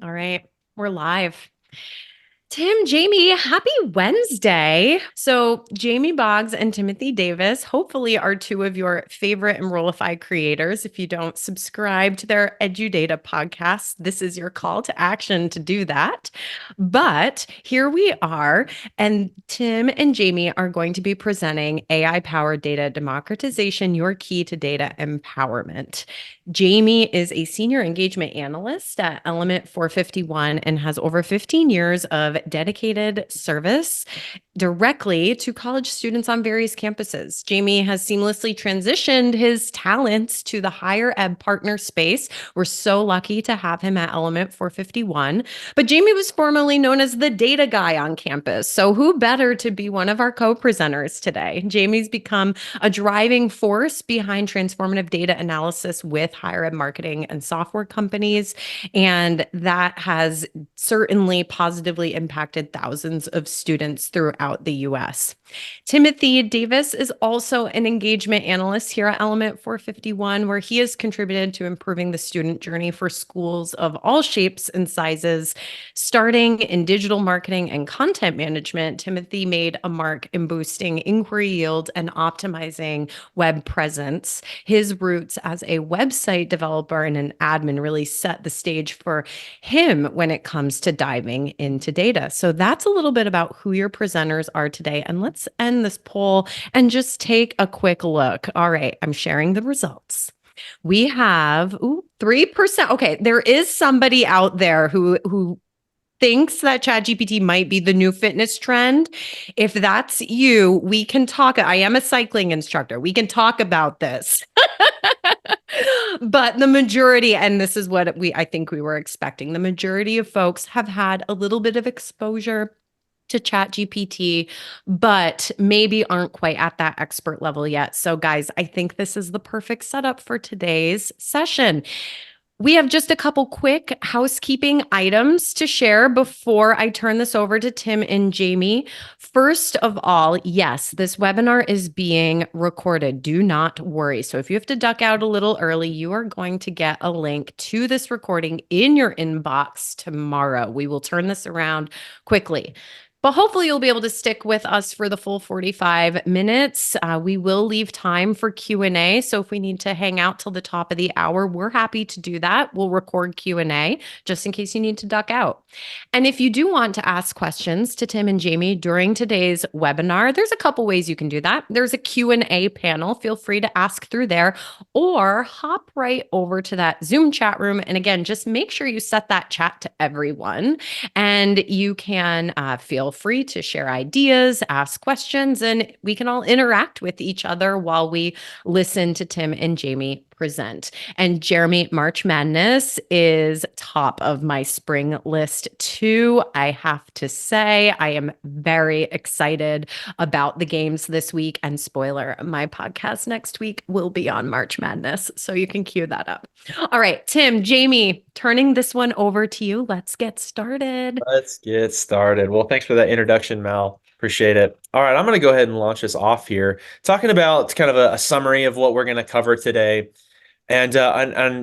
All right, we're live. Tim, Jamie, happy Wednesday. So, Jamie Boggs and Timothy Davis hopefully are two of your favorite Enrollify creators. If you don't subscribe to their EduData podcast, this is your call to action to do that. But here we are, and Tim and Jamie are going to be presenting AI-Powered Data Democratization, your key to data empowerment. Jamie is a senior engagement analyst at Element 451 and has over 15 years of dedicated service directly to college students on various campuses. Jamie has seamlessly transitioned his talents to the higher ed partner space. We're so lucky to have him at Element 451. But Jamie was formerly known as the data guy on campus. So who better to be one of our co-presenters today? Jamie's become a driving force behind transformative data analysis with higher ed marketing and software companies. And that has certainly positively impacted thousands of students throughout the US. Timothy Davis is also an engagement analyst here at Element 451, where he has contributed to improving the student journey for schools of all shapes and sizes. Starting in digital marketing and content management, Timothy made a mark in boosting inquiry yield and optimizing web presence. His roots as a website developer and an admin really set the stage for him when it comes to diving into data. So that's a little bit about who your presenters are today. And let's end this poll and just take a quick look. All right, I'm sharing the results. We have 3%. Okay, there is somebody out there who thinks that ChatGPT might be the new fitness trend. If that's you, we can talk. I am a cycling instructor. We can talk about this. But the majority, and this is what I think we were expecting, the majority of folks have had a little bit of exposure to ChatGPT, but maybe aren't quite at that expert level yet. So, guys, I think this is the perfect setup for today's session. We have just a couple quick housekeeping items to share before I turn this over to Tim and Jamie. First of all, yes, this webinar is being recorded. Do not worry. So if you have to duck out a little early, you are going to get a link to this recording in your inbox tomorrow. We will turn this around quickly. But hopefully you'll be able to stick with us for the full 45 minutes. We will leave time for Q&A. So if we need to hang out till the top of the hour, we're happy to do that. We'll record Q&A just in case you need to duck out. And if you do want to ask questions to Tim and Jamie during today's webinar, there's a couple ways you can do that. There's a Q&A panel. Feel free to ask through there or hop right over to that Zoom chat room. And again, just make sure you set that chat to everyone. And you can feel free to share ideas, ask questions, and we can all interact with each other while we listen to Tim and Jamie present. And Jeremy, March Madness is top of my spring list too. I have to say, I am very excited about the games this week. And spoiler, my podcast next week will be on March Madness. So you can cue that up. All right, Tim, Jamie, turning this one over to you. Let's get started. Let's get started. Well, thanks for that introduction, Mel. Appreciate it. All right, I'm going to go ahead and launch us off here, talking about kind of a summary of what we're going to cover today. And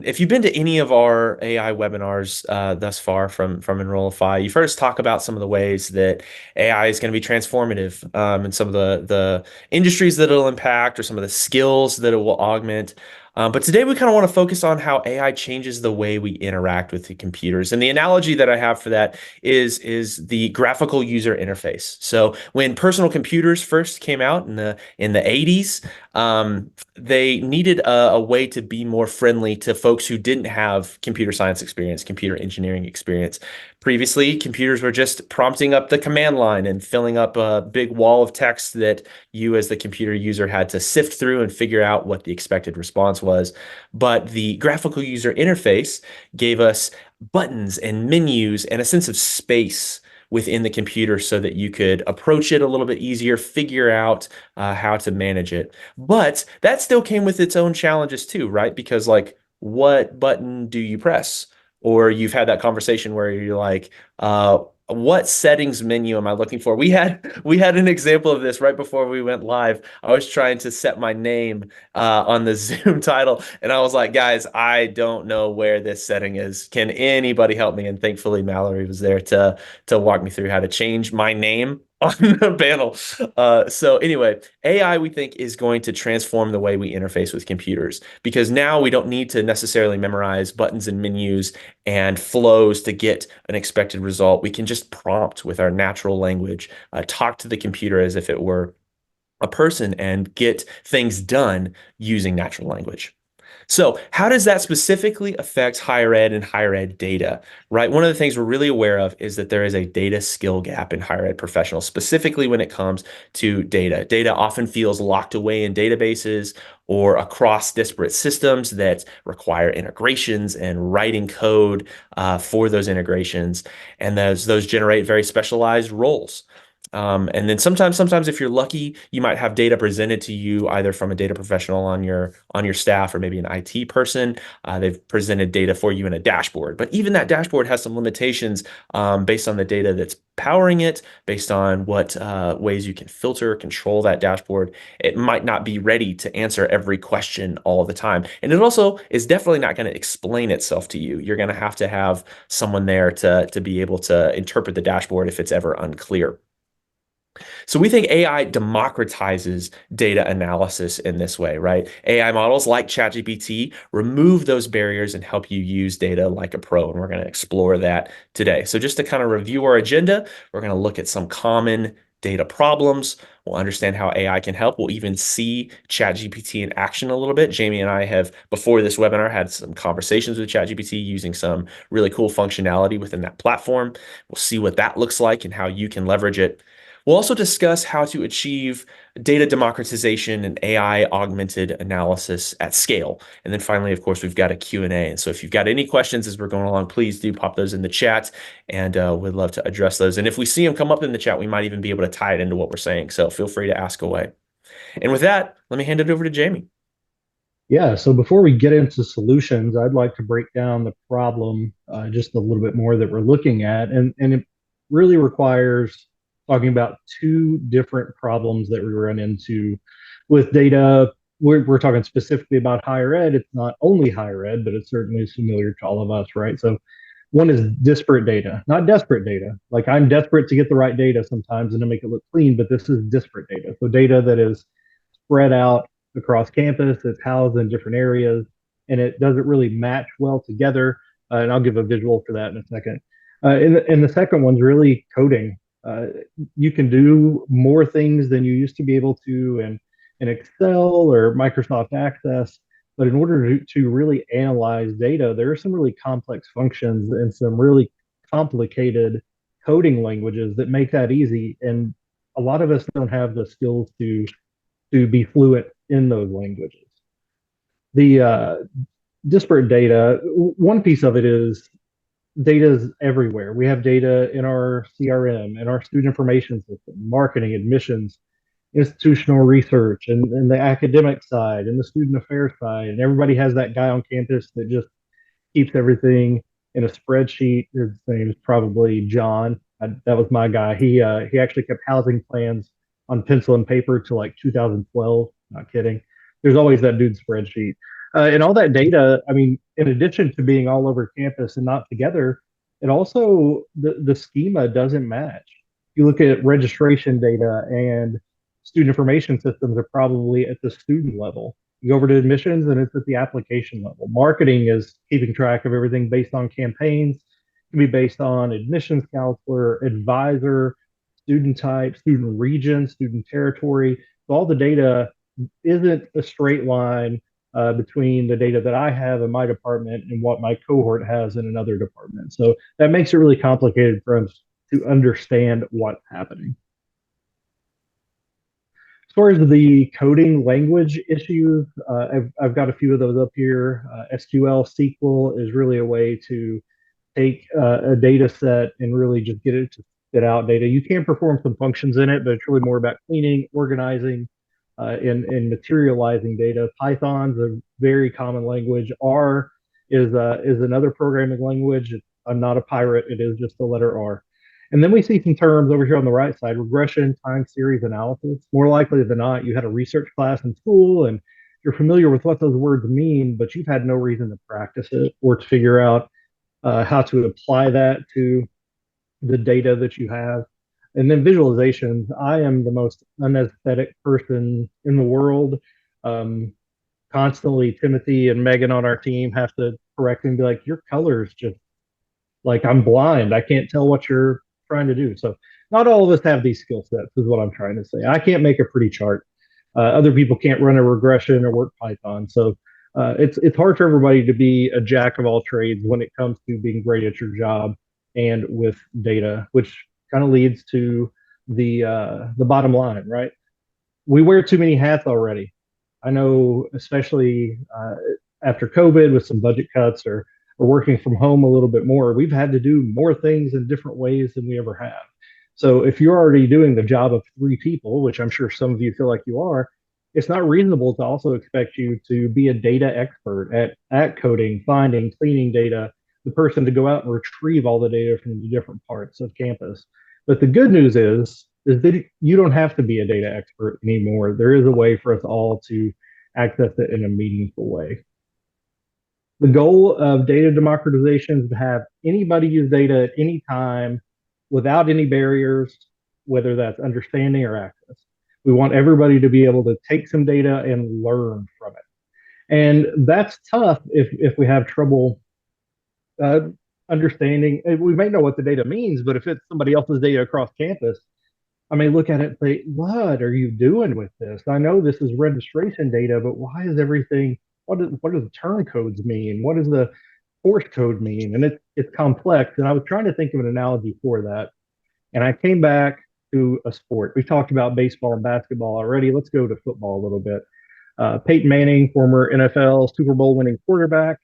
if you've been to any of our AI webinars thus far from Enrollify, you've heard us talk about some of the ways that AI is going to be transformative and some of the industries that it'll impact or some of the skills that it will augment. But today we kind of want to focus on how AI changes the way we interact with the computers. And the analogy that I have for that is the graphical user interface. So when personal computers first came out in the 80s, they needed a way to be more friendly to folks who didn't have computer science experience, computer engineering experience. Previously, computers were just prompting up the command line and filling up a big wall of text that you as the computer user had to sift through and figure out what the expected response was. But the graphical user interface gave us buttons and menus and a sense of space within the computer so that you could approach it a little bit easier, figure out how to manage it. But that still came with its own challenges too, right? Because like, what button do you press? Or you've had that conversation where you're like, what settings menu am I looking for? We had an example of this right before we went live. I was trying to set my name on the Zoom title, and I was like, guys, I don't know where this setting is. Can anybody help me? And thankfully, Mallory was there to walk me through how to change my name on the panel. So anyway, AI we think is going to transform the way we interface with computers because now we don't need to necessarily memorize buttons and menus and flows to get an expected result. We can just prompt with our natural language, talk to the computer as if it were a person and get things done using natural language. So, how does that specifically affect higher ed and higher ed data, right? One of the things we're really aware of is that there is a data skill gap in higher ed professionals, specifically when it comes to data. Data often feels locked away in databases or across disparate systems that require integrations and writing code for those integrations. And those generate very specialized roles. And then sometimes if you're lucky, you might have data presented to you either from a data professional on your staff or maybe an IT person. They've presented data for you in a dashboard, but even that dashboard has some limitations based on the data that's powering it, based on what ways you can filter, control that dashboard. It might not be ready to answer every question all the time, and it also is definitely not going to explain itself to you. You're going to have someone there to be able to interpret the dashboard if it's ever unclear. So we think AI democratizes data analysis in this way, right? AI models like ChatGPT remove those barriers and help you use data like a pro. And we're going to explore that today. So just to kind of review our agenda, we're going to look at some common data problems. We'll understand how AI can help. We'll even see ChatGPT in action a little bit. Jamie and I have, before this webinar, had some conversations with ChatGPT using some really cool functionality within that platform. We'll see what that looks like and how you can leverage it. We'll also discuss how to achieve data democratization and AI augmented analysis at scale. And then finally, of course, we've got a Q&A. And so if you've got any questions as we're going along, please do pop those in the chat and we'd love to address those. And if we see them come up in the chat, we might even be able to tie it into what we're saying. So feel free to ask away. And with that, let me hand it over to Jamie. Yeah, so before we get into solutions, I'd like to break down the problem just a little bit more that we're looking at. And it really requires talking about two different problems that we run into with data. We're talking specifically about higher ed. It's not only higher ed, but it certainly is familiar to all of us, right? So one is disparate data, not desperate data. Like I'm desperate to get the right data sometimes and to make it look clean, but this is disparate data. So data that is spread out across campus. It's housed in different areas, and it doesn't really match well together. And I'll give a visual for that in a second. And the second one's really coding. Uh, you can do more things than you used to be able to in Excel or Microsoft Access. But in order to really analyze data, there are some really complex functions and some really complicated coding languages that make that easy. And a lot of us don't have the skills to be fluent in those languages. The disparate data, one piece of it is data is everywhere. We have data in our CRM, in our student information system, marketing, admissions, institutional research, and the academic side, and the student affairs side. And everybody has that guy on campus that just keeps everything in a spreadsheet. His name is probably John. That was my guy. He actually kept housing plans on pencil and paper to like 2012. Not kidding. There's always that dude's spreadsheet. And all that data, I mean, in addition to being all over campus and not together, it also, the schema doesn't match. You look at registration data and student information systems are probably at the student level. You go over to admissions and it's at the application level. Marketing is keeping track of everything based on campaigns. It can be based on admissions counselor, advisor, student type, student region, student territory. So all the data isn't a straight line between the data that I have in my department and what my cohort has in another department. So that makes it really complicated for us to understand what's happening. As far as the coding language issues, I've got a few of those up here. SQL, SQL is really a way to take a data set and really just get it to spit out data. You can perform some functions in it, but it's really more about cleaning, organizing, and materializing data. Python's a very common language. R is another programming language. I'm not a pirate. It is just the letter R. And then we see some terms over here on the right side: regression, time series analysis. More likely than not, you had a research class in school and you're familiar with what those words mean, but you've had no reason to practice it or to figure out how to apply that to the data that you have. And then visualizations. I am the most unesthetic person in the world. Um, Constantly, Timothy and Megan on our team have to correct me and be like, your colors just like I'm blind. I can't tell what you're trying to do. So not all of us have these skill sets, is what I'm trying to say. I can't make a pretty chart. Other people can't run a regression or work Python. So it's hard for everybody to be a jack of all trades when it comes to being great at your job and with data, which kind of leads to the bottom line, right? We wear too many hats already. I know, especially after COVID with some budget cuts or working from home a little bit more, we've had to do more things in different ways than we ever have. So if you're already doing the job of three people, which I'm sure some of you feel like you are, it's not reasonable to also expect you to be a data expert at coding, finding, cleaning data, the person to go out and retrieve all the data from the different parts of campus. But the good news is that you don't have to be a data expert anymore. There is a way for us all to access it in a meaningful way. The goal of data democratization is to have anybody use data at any time without any barriers, whether that's understanding or access. We want everybody to be able to take some data and learn from it. And that's tough if we have trouble uh, understanding. We may know what the data means, but if it's somebody else's data across campus, I may look at it and say, what are you doing with this? I know this is registration data, but why is everything, what do the turn codes mean? What does the force code mean? And it's complex. And I was trying to think of an analogy for that. And I came back to a sport. We talked about baseball and basketball already. Let's go to football a little bit. Peyton Manning, former NFL Super Bowl winning quarterback,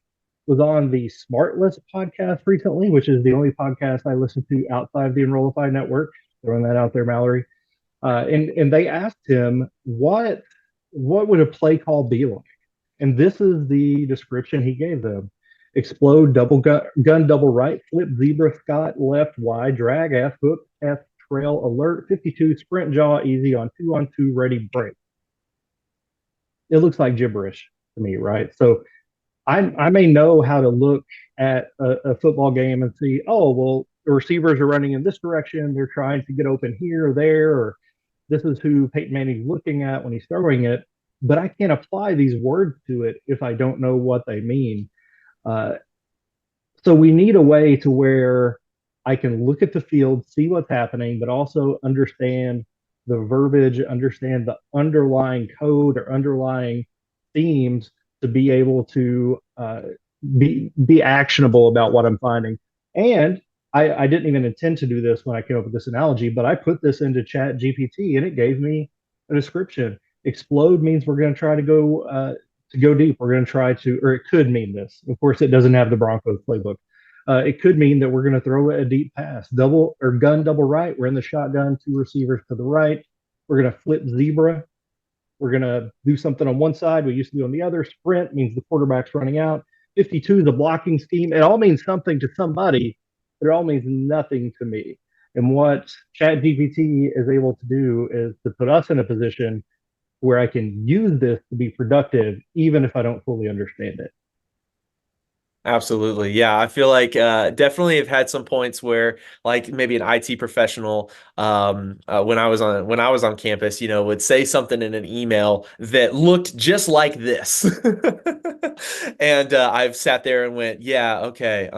was on the Smart List podcast recently, which is the only podcast I listen to outside the Enrollify network. Throwing that out there, Mallory. And they asked him what would a play call be like, and this is the description he gave them: explode, gun double right, flip zebra, Scott left, Y, drag, F hook, F trail, alert, 52, sprint jaw, easy on two, ready, break. It looks like gibberish to me, right? So I may know how to look at a football game and see, oh, well, the receivers are running in this direction. They're trying to get open here or there, or this is who Peyton Manning's looking at when he's throwing it. But I can't apply these words to it if I don't know what they mean. Uh, so we need a way to where I can look at the field, see what's happening, but also understand the verbiage, understand the underlying code or underlying themes to be able to be actionable about what I'm finding. And I didn't even intend to do this when I came up with this analogy, but I put this into ChatGPT and it gave me a description. Explode means we're going to go deep. We're going to try to, or it could mean this. Of course, it doesn't have the Broncos playbook. It could mean that we're going to throw a deep pass, double or gun double right. We're in the shotgun, two receivers to the right. We're going to flip zebra. We're going to do something on one side. We used to do on the other. Sprint means the quarterback's running out. 52 is a blocking scheme. It all means something to somebody, but it all means nothing to me. And what ChatGPT is able to do is to put us in a position where I can use this to be productive, even if I don't fully understand it. Absolutely. Yeah. I feel like definitely have had some points where like maybe an IT professional when I was on campus, would say something in an email that looked just like this. And I've sat there and went, yeah, okay,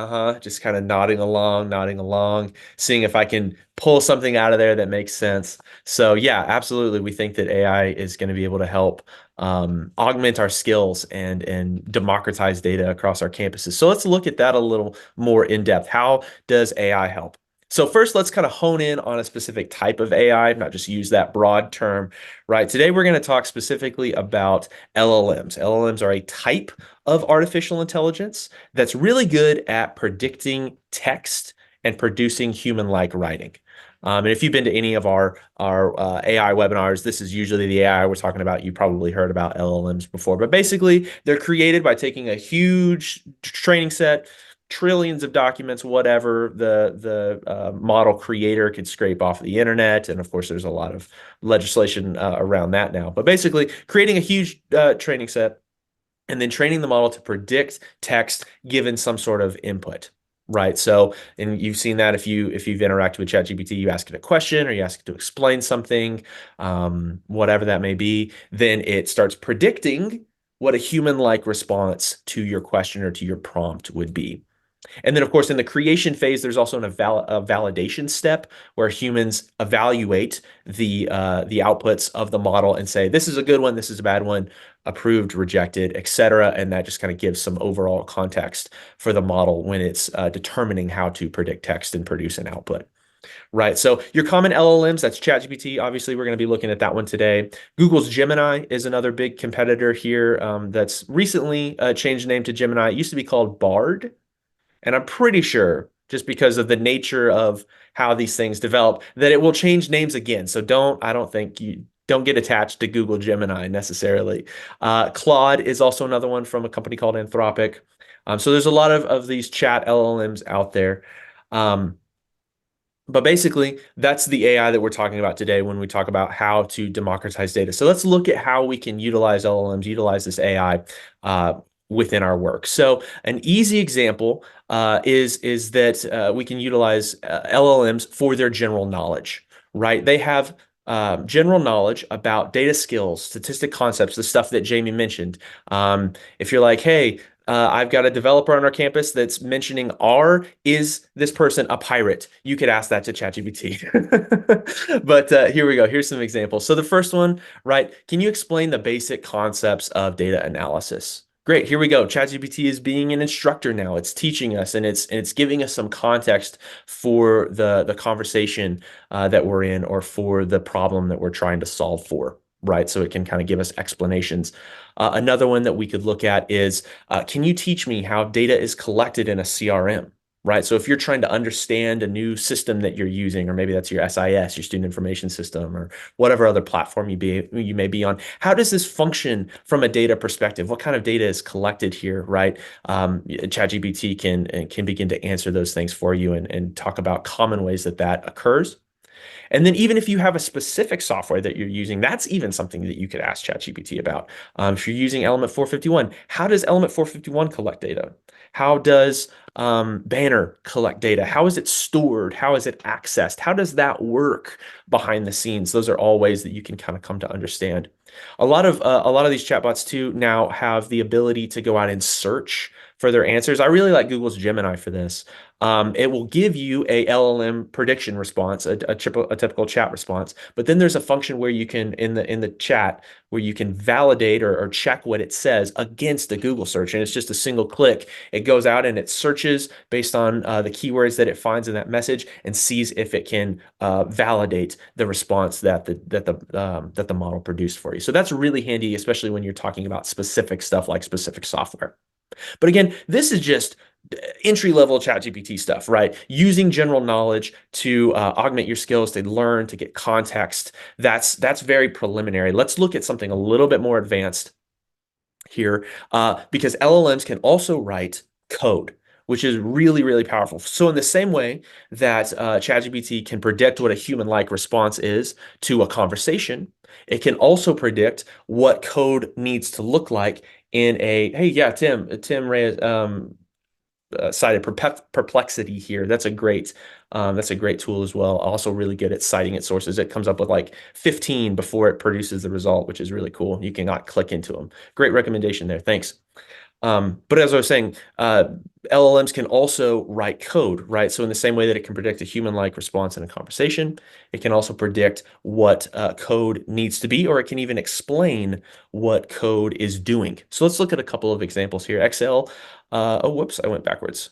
just kind of nodding along, seeing if I can pull something out of there that makes sense. So yeah, absolutely. We think that AI is going to be able to help augment our skills and democratize data across our campuses. So let's look at that a little more in depth. How does AI help? So first, let's kind of hone in on a specific type of AI, not just use that broad term, right? Today, we're going to talk specifically about LLMs. LLMs are a type of artificial intelligence that's really good at predicting text and producing human-like writing. And if you've been to any of our AI webinars, this is usually the AI we're talking about. You probably heard about LLMs before, but basically they're created by taking a huge training set, trillions of documents, whatever the model creator could scrape off the internet. And of course, there's a lot of legislation around that now. But basically, creating a huge training set and then training the model to predict text given some sort of input. Right. So, and you've seen that if you've interacted with ChatGPT, you ask it a question or you ask it to explain something, whatever that may be, then it starts predicting what a human-like response to your question or to your prompt would be. And then, of course, in the creation phase, there's also a validation step where humans evaluate the outputs of the model and say, this is a good one, this is a bad one, approved, rejected, etc. And that just kind of gives some overall context for the model when it's determining how to predict text and produce an output. Right. So your common LLMs, that's ChatGPT. Obviously, we're going to be looking at that one today. Google's Gemini is another big competitor here that's recently changed the name to Gemini. It used to be called Bard. And I'm pretty sure, just because of the nature of how these things develop, that it will change names again. So I don't think you don't get attached to Google Gemini necessarily. Claude is also another one from a company called Anthropic. So there's a lot of these chat LLMs out there. Um, but basically, that's the AI that we're talking about today when we talk about how to democratize data. So let's look at how we can utilize LLMs, utilize this AI within our work. So an easy example is that we can utilize LLMs for their general knowledge, right? They have general knowledge about data skills, statistic concepts, the stuff that Jamie mentioned. If you're like, hey, I've got a developer on our campus that's mentioning R. Is this person a pirate? You could ask that to ChatGPT. But here we go. Here's some examples. So the first one, right? Can you explain the basic concepts of data analysis? Great. Here we go. ChatGPT is being an instructor now. It's teaching us and it's giving us some context for the conversation that we're in or for the problem that we're trying to solve for. Right. So it can kind of give us explanations. Another one that we could look at is, can you teach me how data is collected in a CRM? Right. So if you're trying to understand a new system that you're using, or maybe that's your SIS, your student information system, or whatever other platform you may be on, how does this function from a data perspective? What kind of data is collected here? Right. ChatGPT can begin to answer those things for you and talk about common ways that occurs. And then even if you have a specific software that you're using, that's even something that you could ask ChatGPT about. If you're using Element 451, how does Element 451 collect data? How does Banner collect data? How is it stored? How is it accessed? How does that work behind the scenes? Those are all ways that you can kind of come to understand. A lot of these chatbots too now have the ability to go out and search for their answers. I really like Google's Gemini for this. It will give you a LLM prediction response, a typical chat response. But then there's a function where you can in the chat where you can validate or check what it says against a Google search, and it's just a single click. It goes out and it searches based on the keywords that it finds in that message and sees if it can validate the response that the model produced for you. So that's really handy, especially when you're talking about specific stuff like specific software. But again, this is just entry-level ChatGPT stuff, right? Using general knowledge to augment your skills, to learn, to get context. That's very preliminary. Let's look at something a little bit more advanced here, because LLMs can also write code, which is really, really powerful. So in the same way that ChatGPT can predict what a human-like response is to a conversation, it can also predict what code needs to look like in hey, yeah, Tim Ray cited perplexity here. That's a great tool as well. Also really good at citing its sources. It comes up with like 15 before it produces the result, which is really cool. You cannot click into them. Great recommendation there. Thanks. But as I was saying, LLMs can also write code, right? So in the same way that it can predict a human-like response in a conversation, it can also predict what code needs to be, or it can even explain what code is doing. So let's look at a couple of examples here. Excel. Oh, whoops, I went backwards.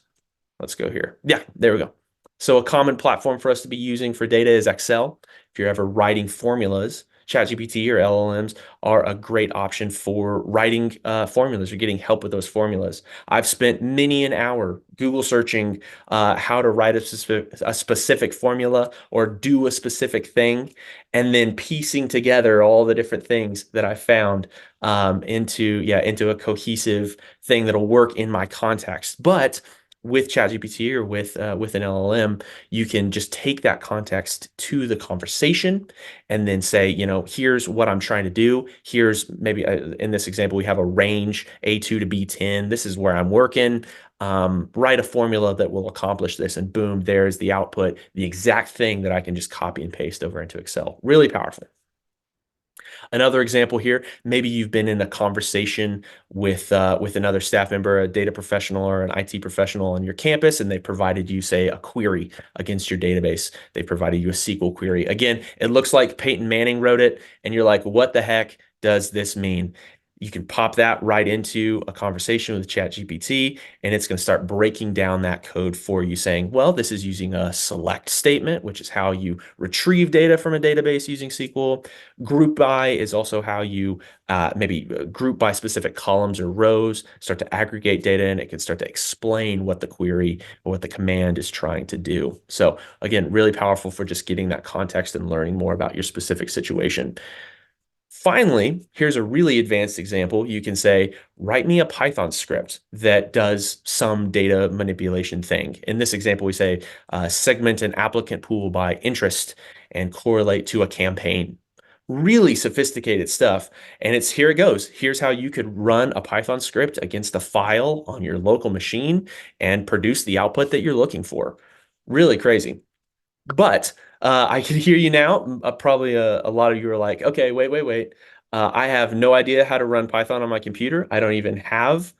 Let's go here. Yeah, there we go. So a common platform for us to be using for data is Excel. If you're ever writing formulas, ChatGPT or LLMs are a great option for writing formulas or getting help with those formulas. I've spent many an hour Google searching how to write a specific formula or do a specific thing, and then piecing together all the different things that I found into a cohesive thing that'll work in my context. But with ChatGPT or with an LLM, you can just take that context to the conversation and then say, here's what I'm trying to do. Here's maybe in this example, we have a range A2 to B10. This is where I'm working. Write a formula that will accomplish this, and boom, there's the output, the exact thing that I can just copy and paste over into Excel. Really powerful. Another example here, maybe you've been in a conversation with another staff member, a data professional or an IT professional on your campus, and they provided you, say, a query against your database. They provided you a SQL query. Again, it looks like Peyton Manning wrote it, and you're like, what the heck does this mean? You can pop that right into a conversation with ChatGPT, and it's going to start breaking down that code for you, saying, well, this is using a select statement, which is how you retrieve data from a database using SQL. Group by is also how you maybe group by specific columns or rows, start to aggregate data, and it can start to explain what the query or what the command is trying to do. So again, really powerful for just getting that context and learning more about your specific situation. Finally, here's a really advanced example. You can say, write me a Python script that does some data manipulation thing. In this example, we say, segment an applicant pool by interest and correlate to a campaign. Really sophisticated stuff. And here it goes. Here's how you could run a Python script against a file on your local machine and produce the output that you're looking for. Really crazy. But I can hear you now. Probably a lot of you are like, okay, wait. I have no idea how to run Python on my computer. I don't even have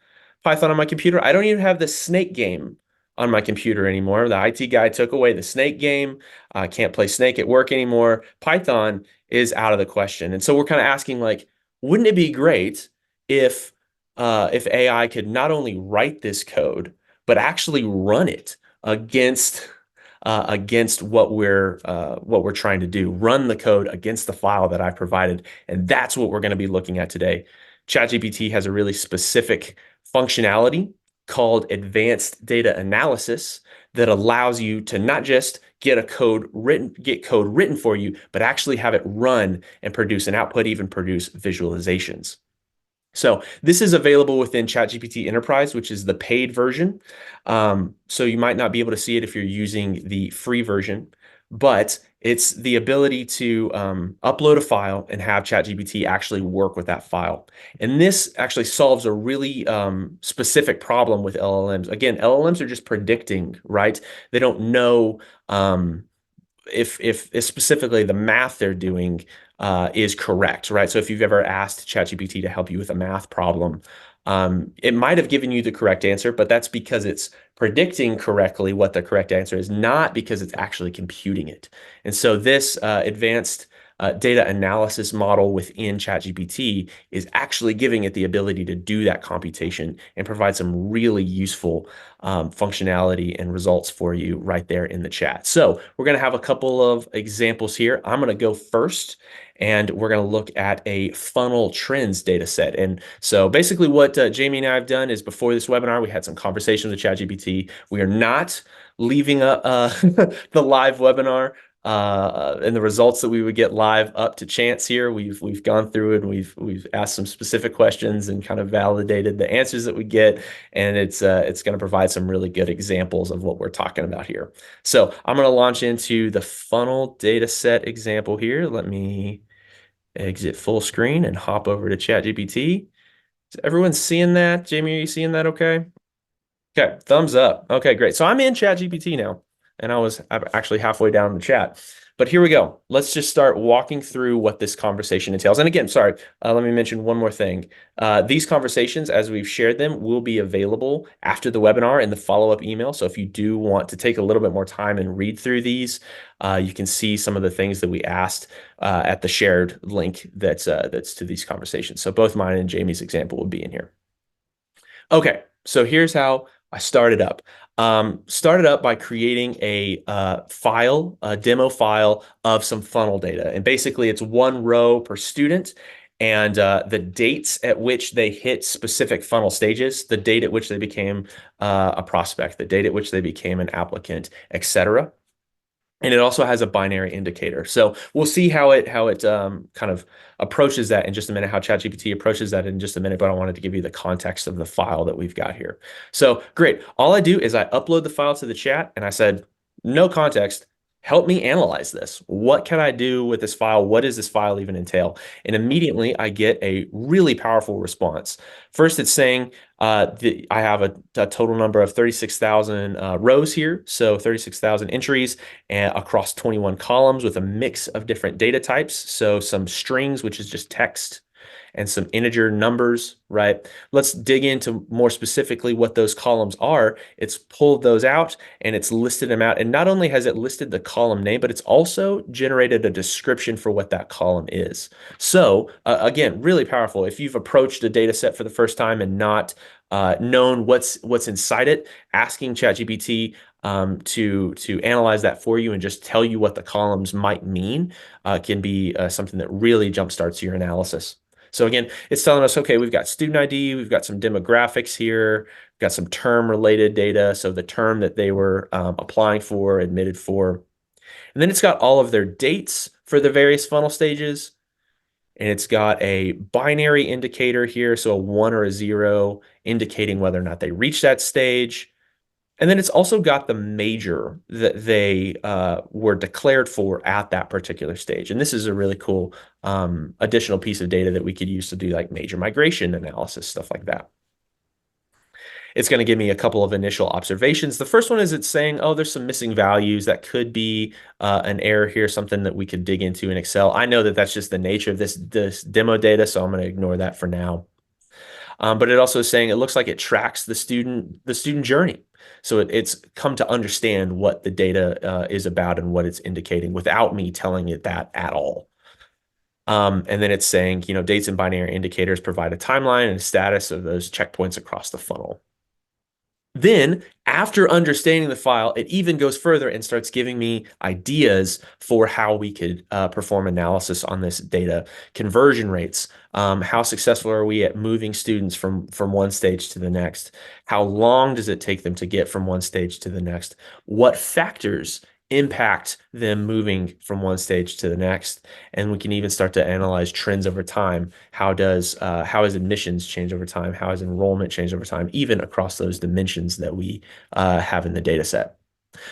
Python on my computer. I don't even have the snake game on my computer anymore. The IT guy took away the snake game. I can't play Snake at work anymore. Python is out of the question. And so we're kind of asking, like, wouldn't it be great if if AI could not only write this code, but actually run it against what we're trying to do, run the code against the file that I provided. And that's what we're going to be looking at today. ChatGPT has a really specific functionality called advanced data analysis that allows you to not just get code written for you, but actually have it run and produce an output, even produce visualizations. So this is available within ChatGPT Enterprise, which is the paid version. So you might not be able to see it if you're using the free version, but it's the ability to upload a file and have ChatGPT actually work with that file. And this actually solves a really specific problem with LLMs. Again, LLMs are just predicting, right? They don't know if specifically the math they're doing is correct, right? So if you've ever asked ChatGPT to help you with a math problem, it might have given you the correct answer, but that's because it's predicting correctly what the correct answer is, not because it's actually computing it. And so this advanced data analysis model within ChatGPT is actually giving it the ability to do that computation and provide some really useful functionality and results for you right there in the chat. So we're going to have a couple of examples here. I'm going to go first, and we're going to look at a funnel trends data set. And so basically what Jamie and I have done is before this webinar, we had some conversations with ChatGPT. We are not leaving the live webinar and the results that we would get live up to chance here. We've gone through it, and we've asked some specific questions and kind of validated the answers that we get, and it's going to provide some really good examples of what we're talking about here. So I'm going to launch into the funnel data set example here. Let me exit full screen and hop over to ChatGPT. Is everyone seeing that? Jamie, are you seeing that okay? Okay, thumbs up. Okay, great. So I'm in ChatGPT now, and I'm actually halfway down the chat. But here we go. Let's just start walking through what this conversation entails. And again, sorry, let me mention one more thing. These conversations, as we've shared them, will be available after the webinar in the follow-up email. So if you do want to take a little bit more time and read through these, you can see some of the things that we asked at the shared link that's to these conversations. So both mine and Jamie's example will be in here. Okay, so here's how I started up. Started up by creating a file, a demo file of some funnel data. And basically it's one row per student, and the dates at which they hit specific funnel stages, the date at which they became a prospect, the date at which they became an applicant, etc. And it also has a binary indicator. So we'll see how it kind of approaches that in just a minute, how ChatGPT approaches that in just a minute, but I wanted to give you the context of the file that we've got here. So great. All I do is I upload the file to the chat and I said, no context, help me analyze this. What can I do with this file? What does this file even entail? And immediately I get a really powerful response. First, it's saying, I have a total number of 36,000 rows here, so 36,000 entries across 21 columns with a mix of different data types. So some strings, which is just text, and some integer numbers, right? Let's dig into more specifically what those columns are. It's pulled those out and it's listed them out. And not only has it listed the column name, but it's also generated a description for what that column is. So again, really powerful. If you've approached a data set for the first time and not known what's inside it, asking ChatGPT to analyze that for you and just tell you what the columns might mean can be something that really jumpstarts your analysis. So again, it's telling us, okay, we've got student ID, we've got some demographics here, we've got some term-related data, so the term that they were applying for, admitted for. And then it's got all of their dates for the various funnel stages, and it's got a binary indicator here, so a 1 or a 0, indicating whether or not they reach that stage. And then it's also got the major that they were declared for at that particular stage. And this is a really cool additional piece of data that we could use to do like major migration analysis, stuff like that. It's going to give me a couple of initial observations. The first one is it's saying, oh, there's some missing values. That could be an error here, something that we could dig into in Excel. I know that that's just the nature of this demo data, so I'm going to ignore that for now. But it also is saying it looks like it tracks the student journey. So it's come to understand what the data is about and what it's indicating without me telling it that at all. And then it's saying, dates and binary indicators provide a timeline and a status of those checkpoints across the funnel. Then, after understanding the file, it even goes further and starts giving me ideas for how we could perform analysis on this data. Conversion rates, how successful are we at moving students from one stage to the next? How long does it take them to get from one stage to the next? What factors impact them moving from one stage to the next? And we can even start to analyze trends over time. How has admissions changed over time? How has enrollment changed over time, even across those dimensions that we have in the data set?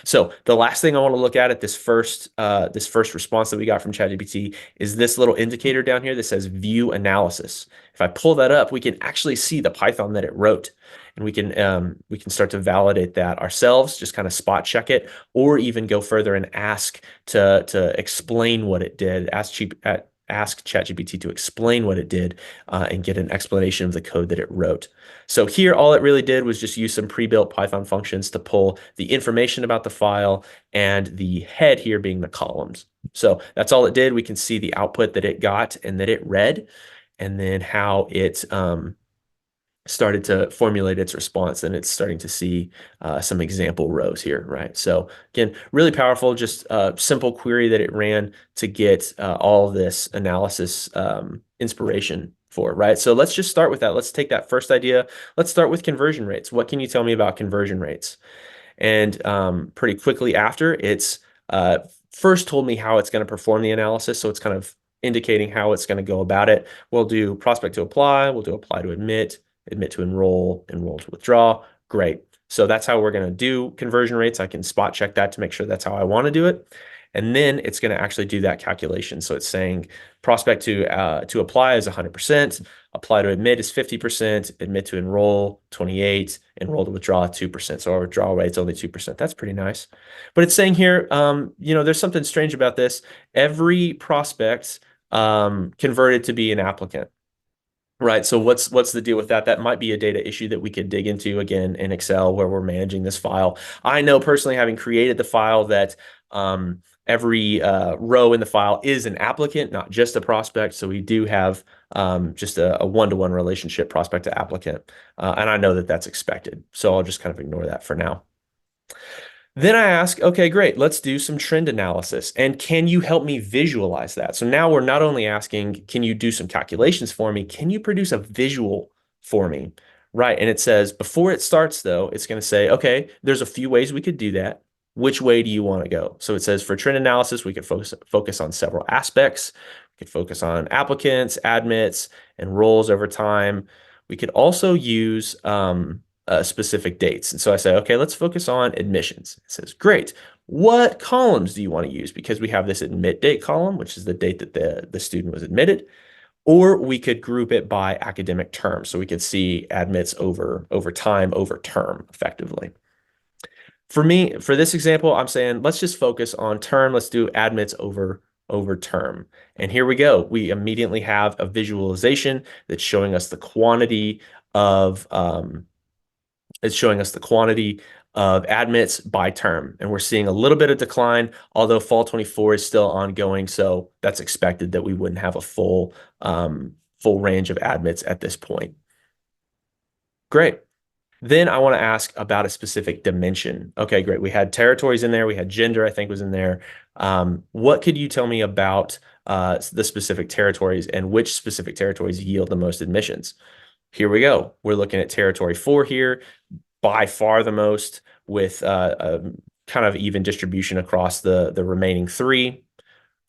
So the last thing I want to look at this first response that we got from ChatGPT is this little indicator down here that says view analysis. If I pull that up, we can actually see the Python that it wrote, and we can start to validate that ourselves, just kind of spot check it, or even go further and ask to explain what it did. Ask ChatGPT to explain what it did and get an explanation of the code that it wrote. So here, all it really did was just use some pre-built Python functions to pull the information about the file and the head here being the columns. So that's all it did. We can see the output that it got and that it read, and then how it started to formulate its response, and it's starting to see some example rows here, right? So again, really powerful, just a simple query that it ran to get all of this analysis inspiration for, right? So let's just start with that. Let's take that first idea. Let's start with conversion rates. What can you tell me about conversion rates? And pretty quickly after, it's first told me how it's going to perform the analysis. So it's kind of indicating how it's going to go about it. We'll do prospect to apply. We'll do apply to admit, admit to enroll, enroll to withdraw. Great. So that's how we're going to do conversion rates. I can spot check that to make sure that's how I want to do it. And then it's going to actually do that calculation. So it's saying prospect to apply is 100%, apply to admit is 50%, admit to enroll 28, enroll to withdraw 2%. So our withdrawal rate is only 2%. That's pretty nice. But it's saying here, there's something strange about this. Every prospect converted to be an applicant. Right. So what's the deal with that? That might be a data issue that we could dig into again in Excel where we're managing this file. I know personally, having created the file, that every row in the file is an applicant, not just a prospect. So we do have just a one-to-one relationship, prospect to applicant. And I know that that's expected. So I'll just kind of ignore that for now. Then I ask, okay, great, let's do some trend analysis. And can you help me visualize that? So now we're not only asking, can you do some calculations for me? Can you produce a visual for me? Right. And it says, before it starts though, it's going to say, okay, there's a few ways we could do that. which way do you want to go? So it says for trend analysis, we could focus on several aspects. We could focus on applicants, admits, and roles over time. We could also use specific dates. And so I say, okay, let's focus on admissions. It says, great. What columns do you want to use? Because we have this admit date column, which is the date that the student was admitted, or we could group it by academic term. So we could see admits over time, over term, effectively. For me, for this example, I'm saying let's just focus on term. Let's do admits over term. And here we go. We immediately have a visualization that's showing us the quantity of it's showing us the quantity of admits by term. And we're seeing a little bit of decline, although fall 24 is still ongoing. So that's expected that we wouldn't have a full range of admits at this point. Great. Then I want to ask about a specific dimension. Okay, great. We had territories in there. We had gender, I think, was in there. What could you tell me about the specific territories and which specific territories yield the most admissions? Here we go. We're looking at territory 4 here, by far the most, with a kind of even distribution across the remaining 3.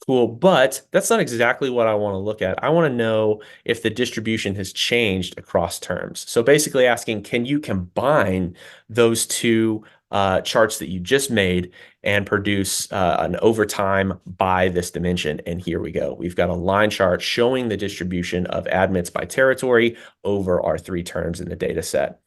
Cool, but that's not exactly what I want to look at. I want to know if the distribution has changed across terms. So basically asking, can you combine those two charts that you just made and produce an overtime by this dimension? And here we go. We've got a line chart showing the distribution of admits by territory over our 3 terms in the data set.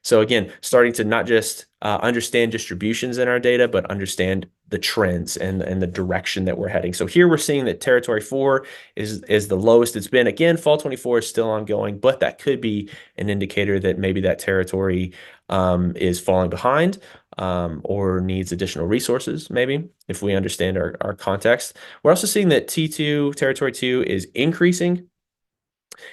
So again, starting to not just understand distributions in our data, but understand the trends and the direction that we're heading. So here we're seeing that territory 4 is the lowest it's been. Again, fall 24 is still ongoing, but that could be an indicator that maybe that territory is falling behind or needs additional resources, maybe, if we understand our context. We're also seeing that T2, territory 2, is increasing.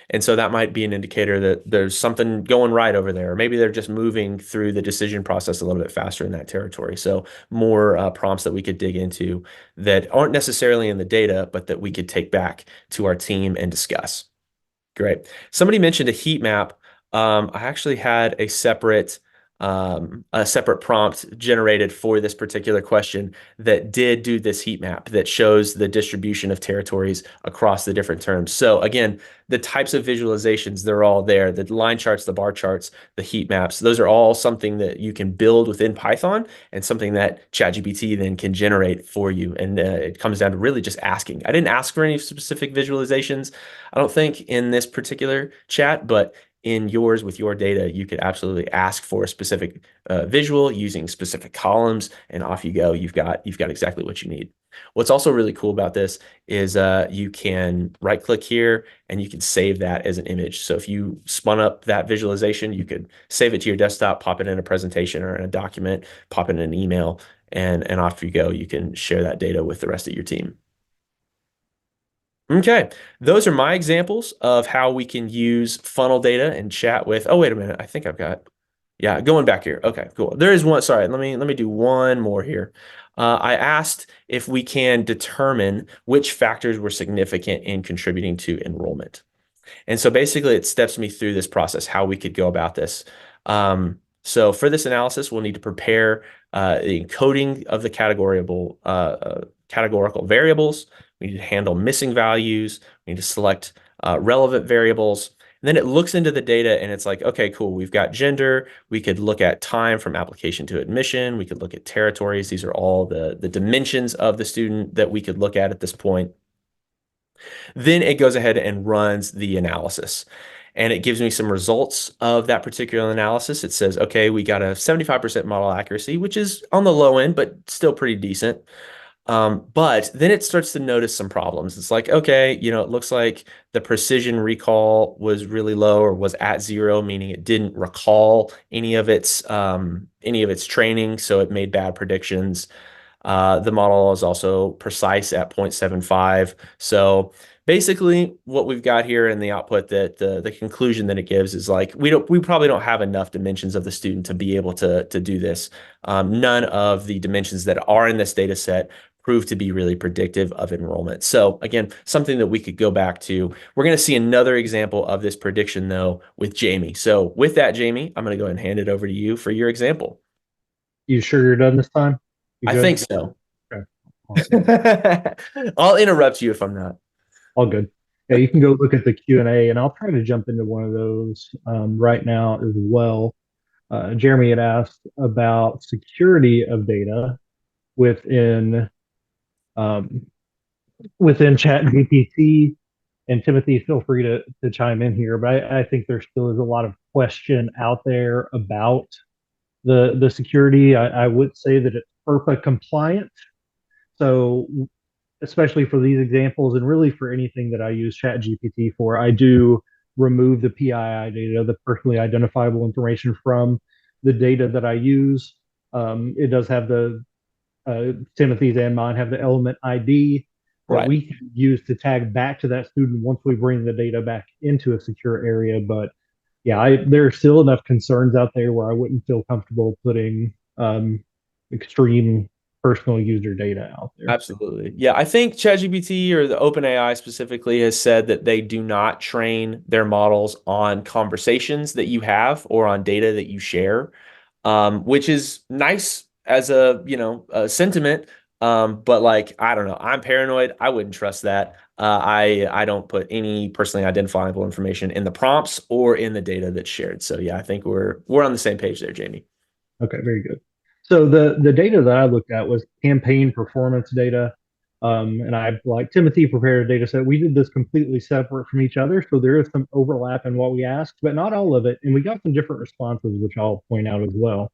And so that might be an indicator that there's something going right over there. Or maybe they're just moving through the decision process a little bit faster in that territory. So more prompts that we could dig into that aren't necessarily in the data, but that we could take back to our team and discuss. Great. Somebody mentioned a heat map. I actually had a separate prompt generated for this particular question that did do this heat map that shows the distribution of territories across the different terms. So again, the types of visualizations, they're all there. The line charts, the bar charts, the heat maps, those are all something that you can build within Python and something that ChatGPT then can generate for you. And it comes down to really just asking. I didn't ask for any specific visualizations, I don't think, in this particular chat, but in yours with your data, you could absolutely ask for a specific visual using specific columns, and off you go. You've got exactly what you need. What's also really cool about this is you can right click here and you can save that as an image. So if you spun up that visualization, you could save it to your desktop, pop it in a presentation or in a document, pop it in an email, and off you go. You can share that data with the rest of your team. Okay, those are my examples of how we can use funnel data and chat with. Oh, wait a minute. I think I've got, yeah, going back here. Okay, cool. There is one. Sorry, let me do one more here. I asked if we can determine which factors were significant in contributing to enrollment. And so basically it steps me through this process, how we could go about this. So for this analysis, we'll need to prepare the encoding of the categorical variables. We need to handle missing values. We need to select relevant variables. And then it looks into the data and it's like, okay, cool. We've got gender. We could look at time from application to admission. We could look at territories. These are all the dimensions of the student that we could look at this point. Then it goes ahead and runs the analysis. And it gives me some results of that particular analysis. It says, okay, we got a 75% model accuracy, which is on the low end, but still pretty decent. But then it starts to notice some problems. It's like, okay, it looks like the precision recall was really low or was at 0, meaning it didn't recall any of its training, so it made bad predictions. The model is also precise at 0.75. So basically what we've got here in the output, that the conclusion that it gives is like, we probably don't have enough dimensions of the student to be able to do this. None of the dimensions that are in this data set prove to be really predictive of enrollment. So again, something that we could go back to. We're going to see another example of this prediction though with Jamie. So with that, Jamie, I'm going to go ahead and hand it over to you for your example. You sure you're done this time? You I good? think so. Okay, awesome. I'll interrupt you if I'm not. All good. Yeah, you can go look at the Q&A, and I'll try to jump into one of those right now as well. Jeremy had asked about security of data within um, within ChatGPT. And Timothy, feel free to chime in here, but I think there still is a lot of question out there about the security. I would say that it's FERPA compliant. So especially for these examples and really for anything that I use ChatGPT for, I do remove the PII data, the personally identifiable information from the data that I use. It does have the Timothy's and mine have the element ID that Right. we can use to tag back to that student once we bring the data back into a secure area. But yeah, there are still enough concerns out there where I wouldn't feel comfortable putting extreme personal user data out there. Absolutely. Yeah, I think ChatGPT or the OpenAI specifically has said that they do not train their models on conversations that you have or on data that you share, which is nice as a sentiment. But like, I don't know, I'm paranoid. I wouldn't trust that. I don't put any personally identifiable information in the prompts or in the data that's shared. So yeah, I think we're on the same page there, Jamie. Okay, very good. So the data that I looked at was campaign performance data. And I, like Timothy, prepared a data set. We did this completely separate from each other. So there is some overlap in what we asked, but not all of it. And we got some different responses, which I'll point out as well.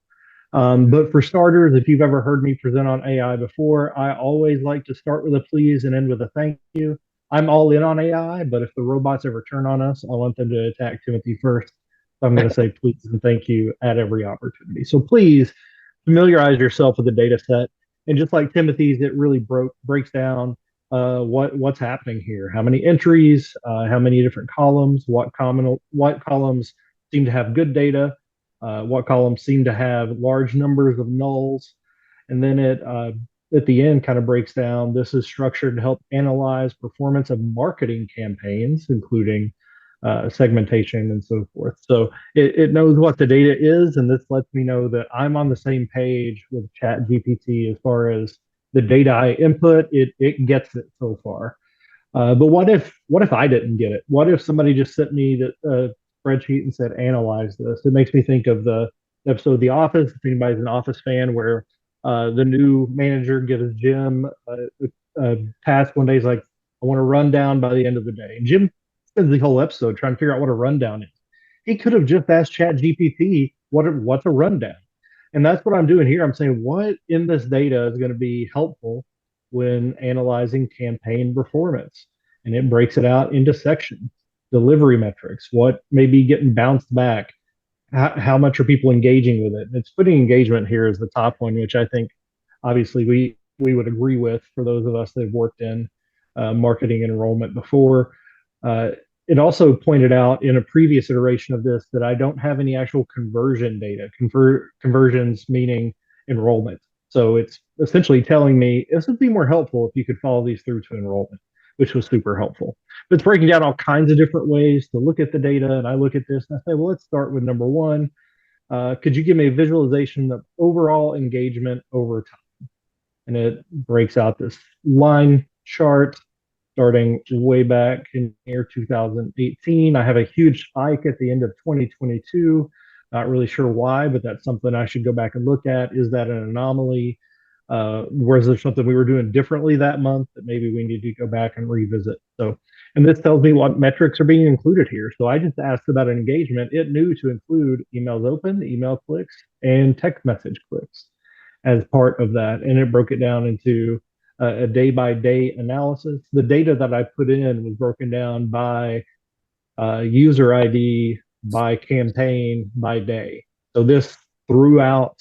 But for starters, if you've ever heard me present on AI before, I always like to start with a please and end with a thank you. I'm all in on AI, but if the robots ever turn on us, I want them to attack Timothy first. So I'm going to say please and thank you at every opportunity. So please familiarize yourself with the data set. And just like Timothy's, it really breaks down what's happening here. How many entries, how many different columns, what columns seem to have good data, what columns seem to have large numbers of nulls, and then it at the end kind of breaks down. This is structured to help analyze performance of marketing campaigns, including segmentation and so forth. So it knows what the data is, and this lets me know that I'm on the same page with ChatGPT as far as the data I input. It gets it so far. But what if I didn't get it? What if somebody just sent me the spreadsheet and said analyze this? It makes me think of the episode of The Office. If anybody's an Office fan, where the new manager gives Jim a task one day. He's like, I want a rundown by the end of the day. And Jim spends the whole episode trying to figure out what a rundown is. He could have just asked ChatGPT what's a rundown. And that's what I'm doing here. I'm saying what in this data is going to be helpful when analyzing campaign performance. And it breaks it out into sections, delivery metrics, what may be getting bounced back, how much are people engaging with it. And it's putting engagement here as the top one, which I think obviously we would agree with for those of us that have worked in marketing and enrollment before. Uh, it also pointed out in a previous iteration of this that I don't have any actual conversion data. Conversions meaning enrollment. So it's essentially telling me this would be more helpful if you could follow these through to enrollment, which was super helpful. But it's breaking down all kinds of different ways to look at the data. And I look at this and I say, well, let's start with number one. Could you give me a visualization of overall engagement over time? And it breaks out this line chart starting way back in year 2018. I have a huge spike at the end of 2022. Not really sure why, but that's something I should go back and look at. Is that an anomaly? Was there something we were doing differently that month that maybe we need to go back and revisit? So, and this tells me what metrics are being included here. So I just asked about engagement. It knew to include emails open, email clicks, and text message clicks as part of that. And it broke it down into a day by day analysis. The data that I put in was broken down by user ID, by campaign, by day. So this threw out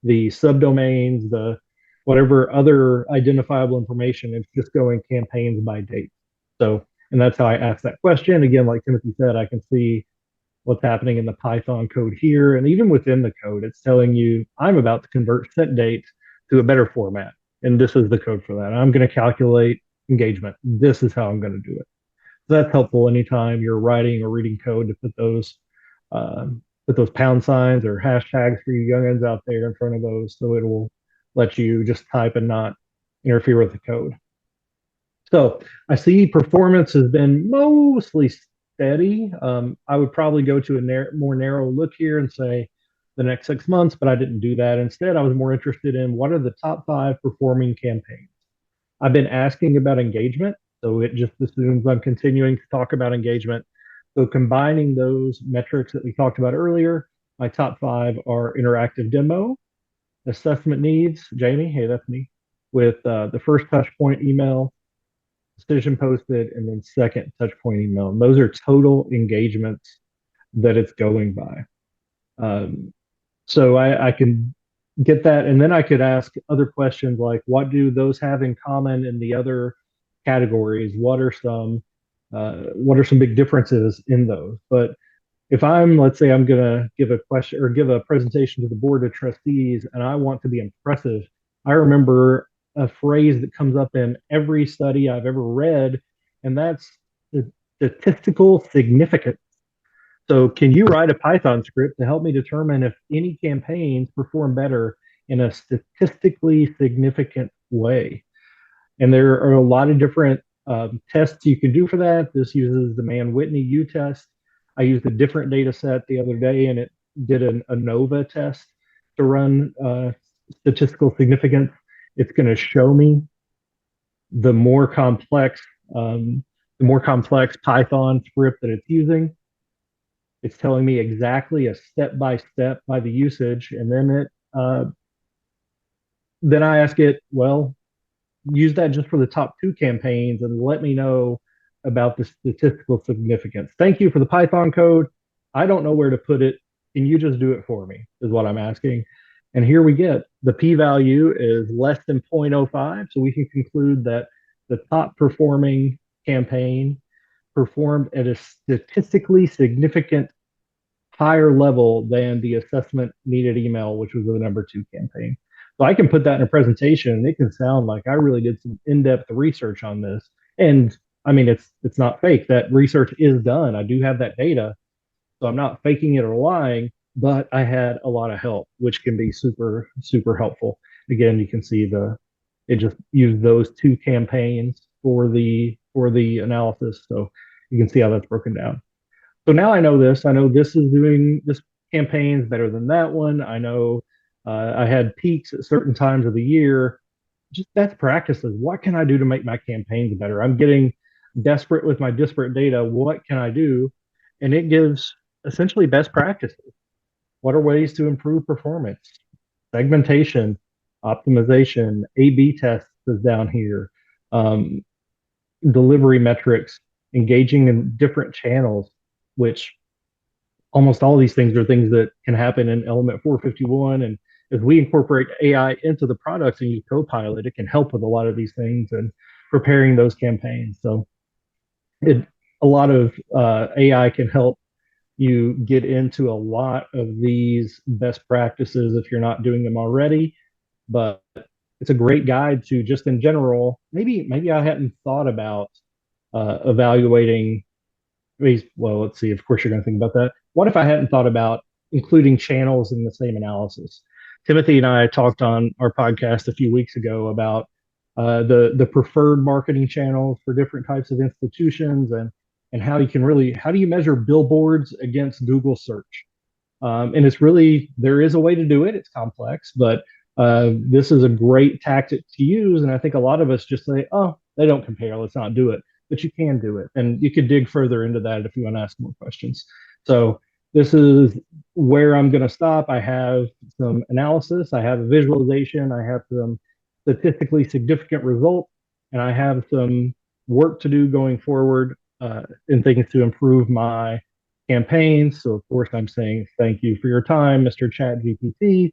the subdomains, the whatever other identifiable information. It's just going campaigns by date. So, and that's how I asked that question. Again, like Timothy said, I can see what's happening in the Python code here. And even within the code, it's telling you, I'm about to convert set date to a better format. And this is the code for that. I'm going to calculate engagement. This is how I'm going to do it. So that's helpful anytime you're writing or reading code to put those pound signs or hashtags for you youngins out there in front of those. So it will lets you just type and not interfere with the code. So I see performance has been mostly steady. I would probably go to a more narrow look here and say the next 6 months, but I didn't do that. Instead, I was more interested in what are the top 5 performing campaigns. I've been asking about engagement, so it just assumes I'm continuing to talk about engagement. So combining those metrics that we talked about earlier, my top 5 are interactive demo, assessment needs, Jamie, hey, that's me, with the first touch point email, decision posted, and then second touch point email. And those are total engagements that it's going by. So I can get that, and then I could ask other questions like, what do those have in common in the other categories? What are some big differences in those? But if let's say I'm going to give a question or give a presentation to the board of trustees, and I want to be impressive, I remember a phrase that comes up in every study I've ever read, and that's the statistical significance. So, can you write a Python script to help me determine if any campaigns perform better in a statistically significant way? And there are a lot of different tests you can do for that. This uses the Mann-Whitney U test. I used a different data set the other day, and it did an ANOVA test to run statistical significance. It's going to show me the more complex, um, the more complex Python script that it's using. It's telling me exactly a step by step by the usage, and then I ask it, well, use that just for the top 2 campaigns and let me know about the statistical significance. Thank you for the Python code. I don't know where to put it. Can you just do it for me? Is what I'm asking. And here we get the p value is less than 0.05. So we can conclude that the top performing campaign performed at a statistically significant higher level than the assessment needed email, which was the number 2 campaign. So I can put that in a presentation and it can sound like I really did some in-depth research on this. And I mean, it's not fake. That research is done. I do have that data. So I'm not faking it or lying, but I had a lot of help, which can be super, super helpful. Again, you can see it just used those 2 campaigns for the analysis. So you can see how that's broken down. So now I know this. I know this is doing this campaign's better than that one. I know I had peaks at certain times of the year. Just best practices. What can I do to make my campaigns better? I'm getting desperate with my disparate data. What can I do? And it gives essentially best practices. What are ways to improve performance? Segmentation, optimization, A/B tests is down here. Um, Delivery metrics, engaging in different channels, which almost all of these things are things that can happen in Element 451. And as we incorporate AI into the products and use Copilot, it can help with a lot of these things and preparing those campaigns. So it, a lot of AI can help you get into a lot of these best practices if you're not doing them already. But it's a great guide to just in general. Maybe I hadn't thought about evaluating. Well, let's see. Of course, you're going to think about that. What if I hadn't thought about including channels in the same analysis? Timothy and I talked on our podcast a few weeks ago about the preferred marketing channels for different types of institutions and how do you measure billboards against Google search? And it's really, there is a way to do it. It's complex, but this is a great tactic to use. And I think a lot of us just say, oh, they don't compare. Let's not do it. But you can do it. And you could dig further into that if you want to ask more questions. So this is where I'm going to stop. I have some analysis, I have a visualization, I have some statistically significant results, and I have some work to do going forward in things to improve my campaigns. So, of course, I'm saying thank you for your time, Mr. ChatGPT.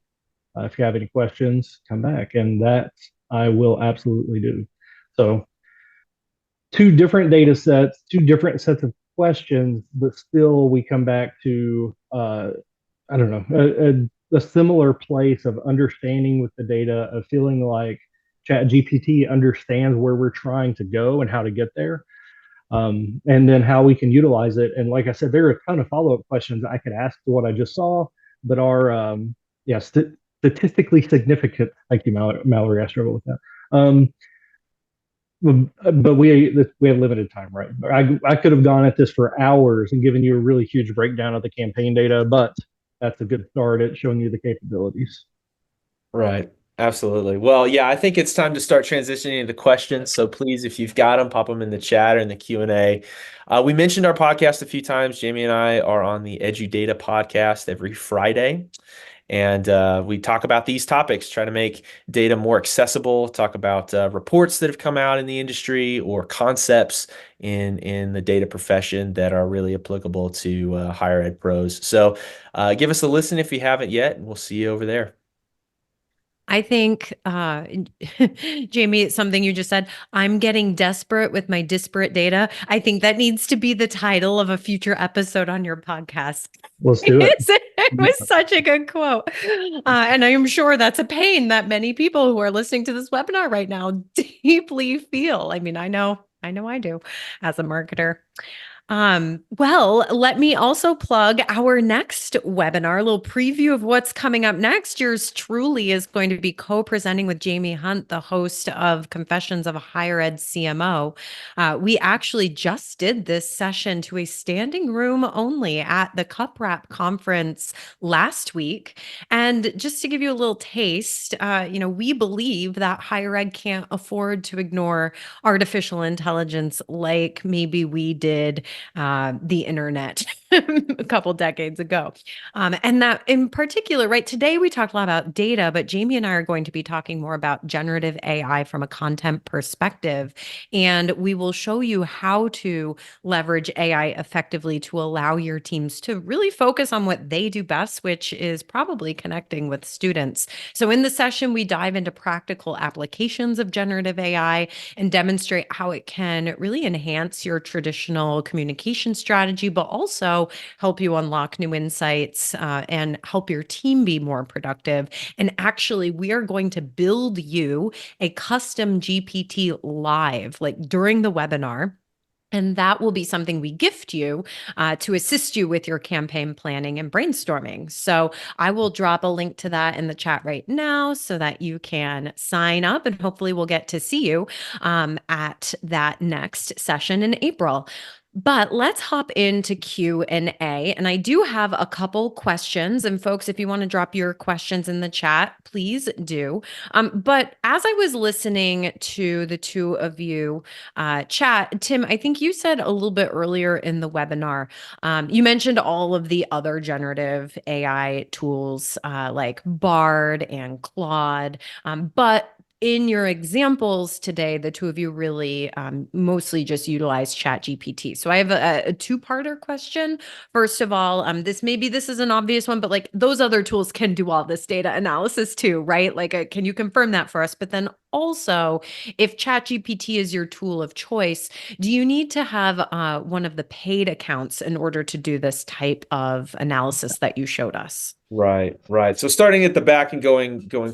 If you have any questions, come back, and that I will absolutely do. So, 2 different data sets, 2 different sets of questions, but still we come back to, I don't know, a similar place of understanding with the data, of feeling like ChatGPT understands where we're trying to go and how to get there, and then how we can utilize it. And like I said, there are a ton of follow up questions I could ask to what I just saw, but our yeah, statistically significant. Thank you, Mallory. I struggle with that. Um, but we have limited time, right? I could have gone at this for hours and given you a really huge breakdown of the campaign data, but that's a good start at showing you the capabilities. Right. Absolutely. Well, yeah, I think it's time to start transitioning into questions. So please, if you've got them, pop them in the chat or in the Q&A. We mentioned our podcast a few times. Jamie and I are on the EduData podcast every Friday. And we talk about these topics, try to make data more accessible, talk about reports that have come out in the industry or concepts in the data profession that are really applicable to higher ed pros. So give us a listen if you haven't yet, and we'll see you over there. I think, Jamie, something you just said, I'm getting desperate with my disparate data. I think that needs to be the title of a future episode on your podcast. Let's do it. It was such a good quote. And I am sure that's a pain that many people who are listening to this webinar right now deeply feel. I mean, I do as a marketer. Well, let me also plug our next webinar, a little preview of what's coming up next. Yours truly is going to be co-presenting with Jamie Hunt, the host of Confessions of a Higher Ed CMO. We actually just did this session to a standing room only at the Cup Wrap conference last week. And just to give you a little taste, we believe that higher ed can't afford to ignore artificial intelligence like maybe we did the internet a couple decades ago. And that in particular, right, today we talked a lot about data, but Jamie and I are going to be talking more about generative AI from a content perspective. And we will show you how to leverage AI effectively to allow your teams to really focus on what they do best, which is probably connecting with students. So in the session, we dive into practical applications of generative AI and demonstrate how it can really enhance your traditional communication strategy, but also help you unlock new insights and help your team be more productive. And actually, we are going to build you a custom GPT live, like during the webinar. And that will be something we gift you to assist you with your campaign planning and brainstorming. So I will drop a link to that in the chat right now so that you can sign up and hopefully we'll get to see you at that next session in April. But let's hop into Q&A. And I do have a couple questions. And folks, if you want to drop your questions in the chat, please do. But as I was listening to the two of you chat, Tim, I think you said a little bit earlier in the webinar, you mentioned all of the other generative AI tools like Bard and Claude, but in your examples today, the two of you really mostly just utilize ChatGPT. So I have a two-parter question. First of all, this is an obvious one, but like those other tools can do all this data analysis too, right? Like, can you confirm that for us? But then also, if ChatGPT is your tool of choice, do you need to have one of the paid accounts in order to do this type of analysis that you showed us? Right, right. So starting at the back and going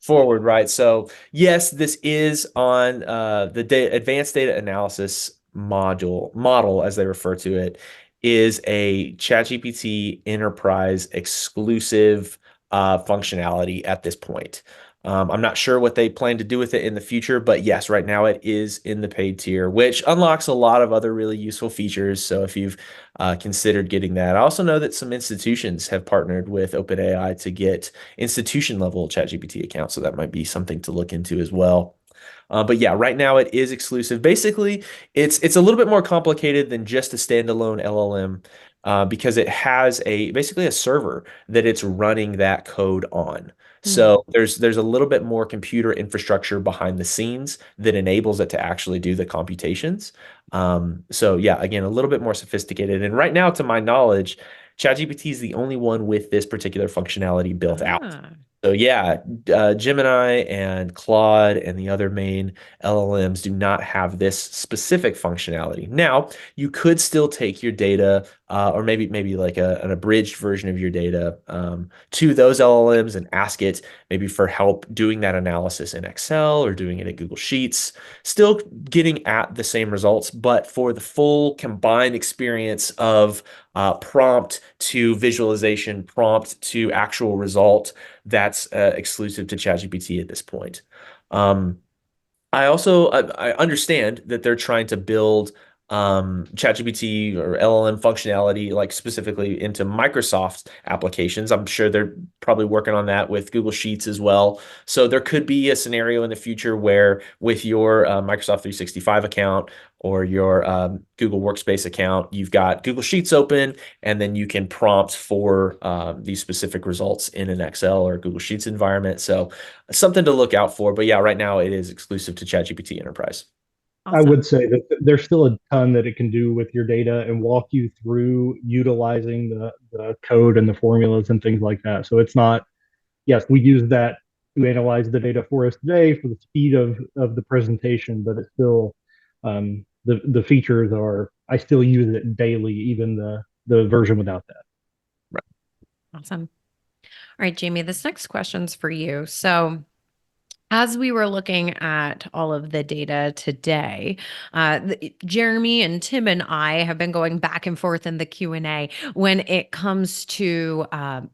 forward, right? So yes, this is on the advanced data analysis model, as they refer to it, is a ChatGPT enterprise exclusive functionality at this point. I'm not sure what they plan to do with it in the future, but yes, right now it is in the paid tier, which unlocks a lot of other really useful features. So if you've considered getting that, I also know that some institutions have partnered with OpenAI to get institution level ChatGPT accounts. So that might be something to look into as well. But yeah, right now it is exclusive. Basically, it's a little bit more complicated than just a standalone LLM because it has basically a server that it's running that code on. So there's a little bit more computer infrastructure behind the scenes that enables it to actually do the computations. So yeah, again, a little bit more sophisticated. And right now, to my knowledge, ChatGPT is the only one with this particular functionality built out. Ah. So yeah, Gemini and Claude and the other main LLMs do not have this specific functionality. Now, you could still take your data or maybe like an abridged version of your data to those LLMs and ask it maybe for help doing that analysis in Excel or doing it in Google Sheets, still getting at the same results, but for the full combined experience of prompt to visualization, prompt to actual result that's exclusive to ChatGPT at this point. Um, I understand that they're trying to build ChatGPT or LLM functionality, like specifically into Microsoft's applications. I'm sure they're probably working on that with Google Sheets as well. So there could be a scenario in the future where with your Microsoft 365 account or your Google Workspace account, you've got Google Sheets open, and then you can prompt for these specific results in an Excel or Google Sheets environment. So something to look out for. But yeah, right now it is exclusive to ChatGPT Enterprise. I Awesome. would say that there's still a ton that it can do with your data and walk you through utilizing the code and the formulas and things like that. So it's not, yes, we use that to analyze the data for us today for the speed of the presentation, but it's still the features are, I still use it daily, even the version without that. Right. Awesome. All right, Jamie, this next question's for you. So, as we were looking at all of the data today, Jeremy and Tim and I have been going back and forth in the Q&A when it comes to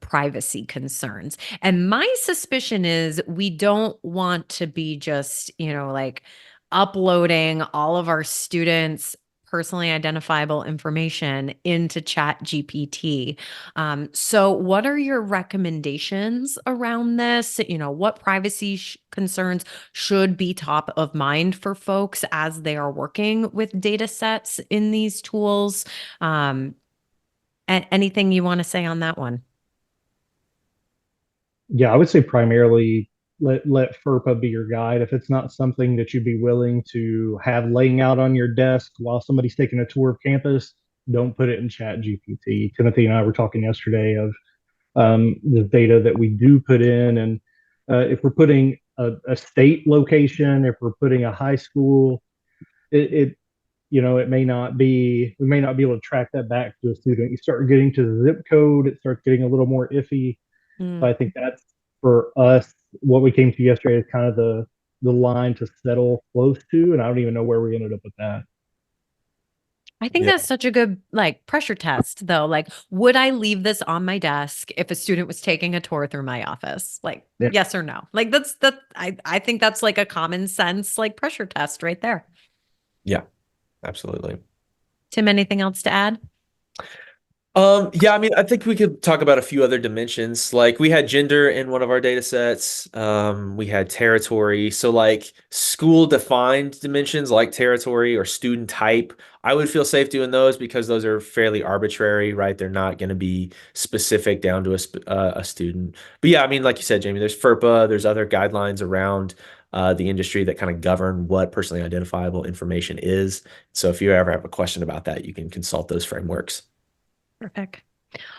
privacy concerns. And my suspicion is we don't want to be just, like uploading all of our students' personally identifiable information into Chat GPT. So, what are your recommendations around this? What privacy concerns should be top of mind for folks as they are working with data sets in these tools? Um, Anything you want to say on that one? Yeah, I would say primarily let FERPA be your guide. If it's not something that you'd be willing to have laying out on your desk while somebody's taking a tour of campus, don't put it in Chat GPT. Timothy and I were talking yesterday of the data that we do put in, and if we're putting a state location, if we're putting a high school, it it may not be, we may not be able to track that back to a student. You start getting to the zip code, it starts getting a little more iffy. So Mm. I think that's for us what we came to yesterday is kind of the line to settle close to, and I don't even know where we ended up with that. I think Yeah. that's such a good like pressure test though. Like, would I leave this on my desk if a student was taking a tour through my office? Like, Yeah. yes or no? Like I think that's like a common sense like pressure test right there. Yeah, absolutely. Tim, anything else to add? Yeah, I mean, I think we could talk about a few other dimensions. Like we had gender in one of our data sets. We had territory. So like school defined dimensions like territory or student type, I would feel safe doing those because those are fairly arbitrary, right? They're not going to be specific down to a student. But yeah, I mean, like you said, Jamie, there's FERPA, there's other guidelines around the industry that kind of govern what personally identifiable information is. So if you ever have a question about that, you can consult those frameworks. Perfect.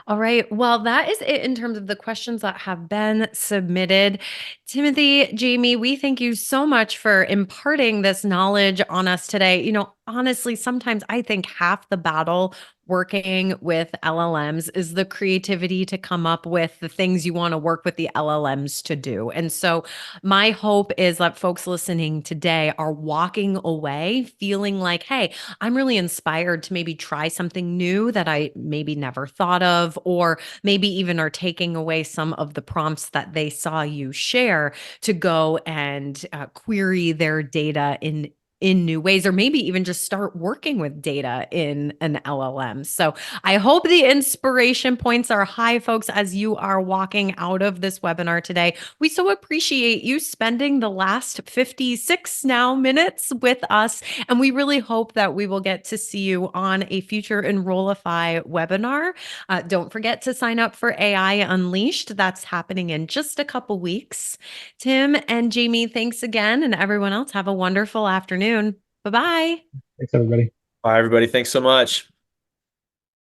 All right. Well, that is it in terms of the questions that have been submitted. Timothy, Jamie, we thank you so much for imparting this knowledge on us today. Honestly, sometimes I think half the battle working with LLMs is the creativity to come up with the things you want to work with the LLMs to do. And so, my hope is that folks listening today are walking away feeling like, hey, I'm really inspired to maybe try something new that I maybe never thought of, or maybe even are taking away some of the prompts that they saw you share to go and query their data in new ways, or maybe even just start working with data in an LLM. So I hope the inspiration points are high, folks, as you are walking out of this webinar today. We so appreciate you spending the last 56 now minutes with us. And we really hope that we will get to see you on a future Enrollify webinar. Don't forget to sign up for AI Unleashed. That's happening in just a couple weeks. Tim and Jamie, thanks again. And everyone else, have a wonderful afternoon. Bye bye. Thanks, everybody. Bye, everybody. Thanks so much.